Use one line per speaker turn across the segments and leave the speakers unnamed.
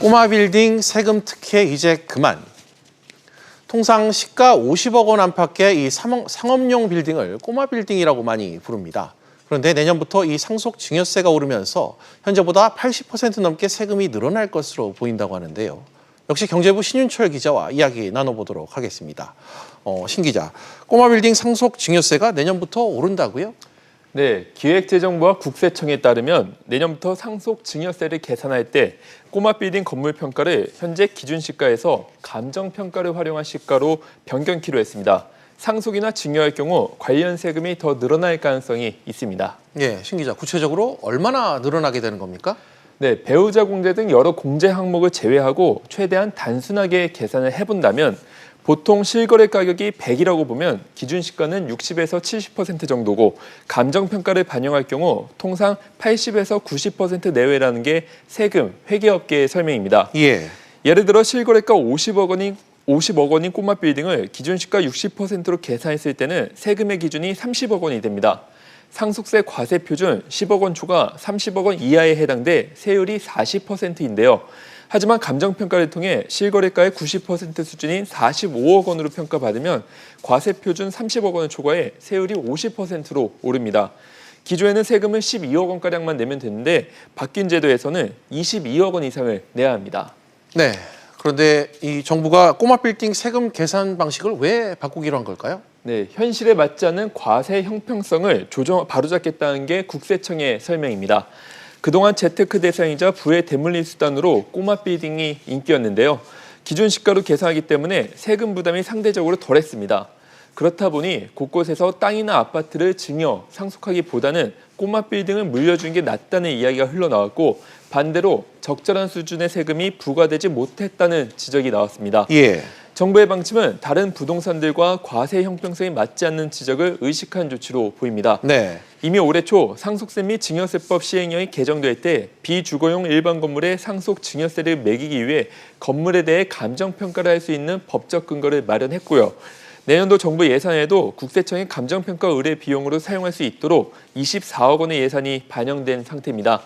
꼬마 빌딩 세금 특혜 이제 그만. 통상 시가 50억 원 안팎의 이 상업용 빌딩을 꼬마 빌딩이라고 많이 부릅니다. 그런데 내년부터 이 상속 증여세가 오르면서 현재보다 80% 넘게 세금이 늘어날 것으로 보인다고 하는데요. 역시 경제부 신윤철 기자와 이야기 나눠보도록 하겠습니다. 신 기자, 꼬마 빌딩 상속 증여세가 내년부터 오른다고요?
네, 기획재정부와 국세청에 따르면 내년부터 상속 증여세를 계산할 때 꼬마 빌딩 건물 평가를 현재 기준 시가에서 감정 평가를 활용한 시가로 변경키로 했습니다. 상속이나 증여할 경우 관련 세금이 더 늘어날 가능성이 있습니다.
예, 신 기자, 구체적으로 얼마나 늘어나게 되는 겁니까?
네, 배우자 공제 등 여러 공제 항목을 제외하고 최대한 단순하게 계산을 해본다면 보통 실거래 가격이 100이라고 보면 기준 시가는 60에서 70% 정도고 감정평가를 반영할 경우 통상 80에서 90% 내외라는 게 세금, 회계업계의 설명입니다. 예를 들어 실거래가 50억 원인 꼬마 빌딩을 기준 시가 60%로 계산했을 때는 세금의 기준이 30억 원이 됩니다. 상속세 과세 표준 10억 원 초과 30억 원 이하에 해당돼 세율이 40%인데요. 하지만 감정평가를 통해 실거래가의 90% 수준인 45억 원으로 평가받으면 과세 표준 30억 원을 초과해 세율이 50%로 오릅니다. 기존에는 세금을 12억 원가량만 내면 되는데 바뀐 제도에서는 22억 원 이상을 내야 합니다.
네, 그런데 이 정부가 꼬마 빌딩 세금 계산 방식을 왜 바꾸기로 한 걸까요?
네, 현실에 맞지 않는 과세 형평성을 바로잡겠다는 게 국세청의 설명입니다. 그동안 재테크 대상이자 부의 대물림 수단으로 꼬마 빌딩이 인기였는데요. 기준 시가로 계산하기 때문에 세금 부담이 상대적으로 덜했습니다. 그렇다 보니 곳곳에서 땅이나 아파트를 증여, 상속하기보다는 꼬마 빌딩을 물려주는 게 낫다는 이야기가 흘러나왔고 반대로 적절한 수준의 세금이 부과되지 못했다는 지적이 나왔습니다. 정부의 방침은 다른 부동산들과 과세 형평성이 맞지 않는 지적을 의식한 조치로 보입니다. 이미 올해 초 상속세 및 증여세법 시행령이 개정될 때 비주거용 일반 건물에 상속 증여세를 매기기 위해 건물에 대해 감정평가를 할 수 있는 법적 근거를 마련했고요. 내년도 정부 예산에도 국세청의 감정평가 의뢰 비용으로 사용할 수 있도록 24억 원의 예산이 반영된 상태입니다.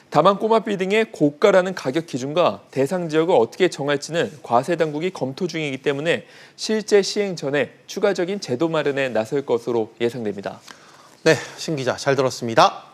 다만 꼬마 빌딩의 고가라는 가격 기준과 대상 지역을 어떻게 정할지는 과세 당국이 검토 중이기 때문에 실제 시행 전에 추가적인 제도 마련에 나설 것으로 예상됩니다.
네, 신 기자 잘 들었습니다.